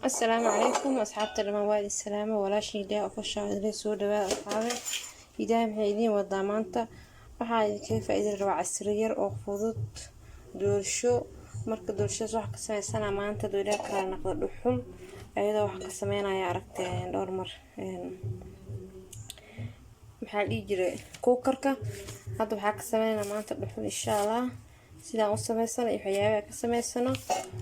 السلام عليكم أصحاب المواد السلامة ولا شيء ده أفشل اللي سود بقى أصحابي إذا محيدين وضمانته waxaa ka faa'iido raac casriyeer oo fudud doorsho marka doorshada wax ka sameysana maanta dooraa kala naqdo dhuxul ayadoo wax ka sameynaya aragteen dhowr mar maxaa dhigi jiray kuukarka hadda waxaa ka sameynaa maanta dhuxul insha Allah sidaan u sameysana iyo waxyaabaha ka sameysano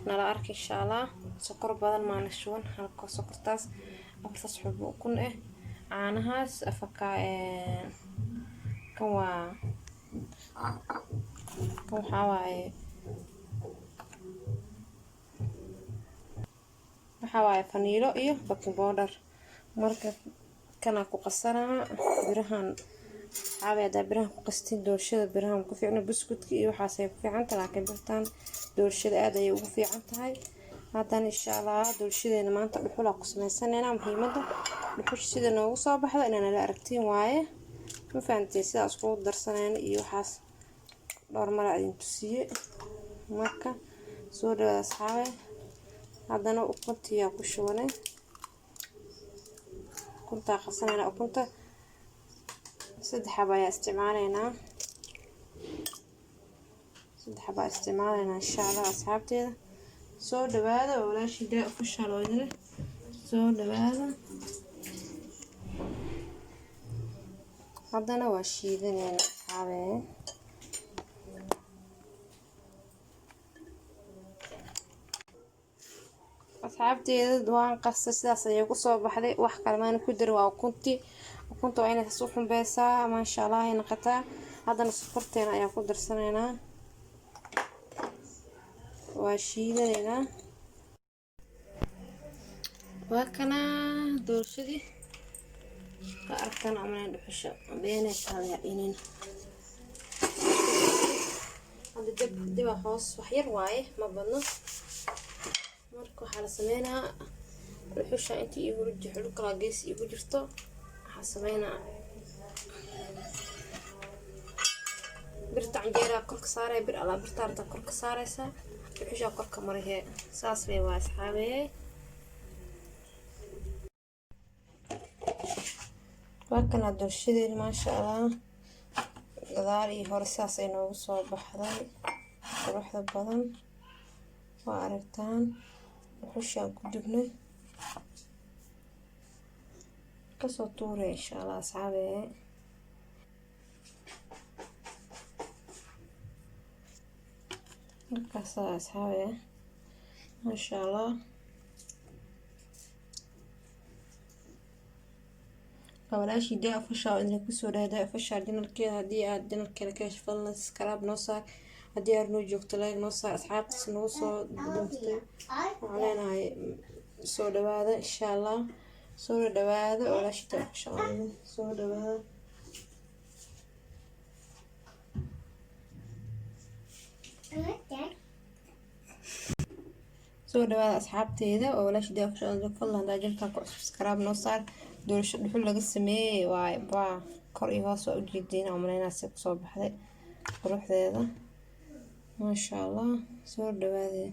nala arki insha Allah sokor badan ma nashuun halka sokortaas afsas xubno kun caanahaas afaka kan waxaa waaye faniilo iyo baking powder marka kana ku qasanaa birahan caawiyada birahan ku qastin doorshada birahan ku fiicna buskudka iyo waxaas ay ku fiican tahay laakiin birtan doorshada aad ay ugu fiican tahay haddana insha Allah doorshadeenna maanta dhuxul ku sameysanaynaa muhiimada dhuxul sida noogu soo baxdo inaan la aragtiin waaye ma fahamtay sidaas ku darsanayna iyo waxaas dhowr mar aan tusiye marka soo dhawaad asxaabe haddana ukuntiya ku shubanay ukunta qasanayna ukunta saddex xabo ayaa isticmaalayna insha Allah asxaabteeda soo dhawaada walaashii daa ku shaloodina soo dhawaada haddana waa shiidanayna asxaabe asxaabteeda waan qasay sidaas ayay ku soo baxday wax kale ma ku dirin waa ukunta waa inay soo xumbaysaa ma sha Allah ay noqotaa haddana sokorteena ayaa ku darsanaynaa waa shiidanayna waa kana doorshadii ka arkaan amana dhuxusha beenay kala ineen hadda dib hoos wax yar waaye ma badno marka waxa la sameeynaa dhuxusha intii igu jixul kala gees igu jirto waxa sameeynaa birta canjeera korka saaray bir ala birtaarta korka saaraysa dhuxusha korka marihee saas way waa asxaabe وكنا دوشيدين ما شاء الله قداري هورساس ay noogu soo baxday quruxda badan waa aragtaan wuxuu ku dubnay ka soo tuuray insha Allah asxaabe markaas asxaabe ma sha Allah walaashii daa fashaa in ku soo dhaaday fashaa dinarkeeda hadii aad dinarkeeda ka heshfalna subscribe noo saar hadii aad noo joogto like noo saar asxaabtiis noo soo dhintay waxaan soo dhawaada insha Allah soo dhawaada walaashii daa fashaa soo dhawaada soo dhawaada asxaabteeda oo walaashii daa fashaa fadlan daajinka ku subscribe noo saar doorsho dhuxul laga sameeyay waa baa kor iyo hoos u jeedina oo maleynaa si soo baxday quruxdeeda ma sha Allah soo dhawaada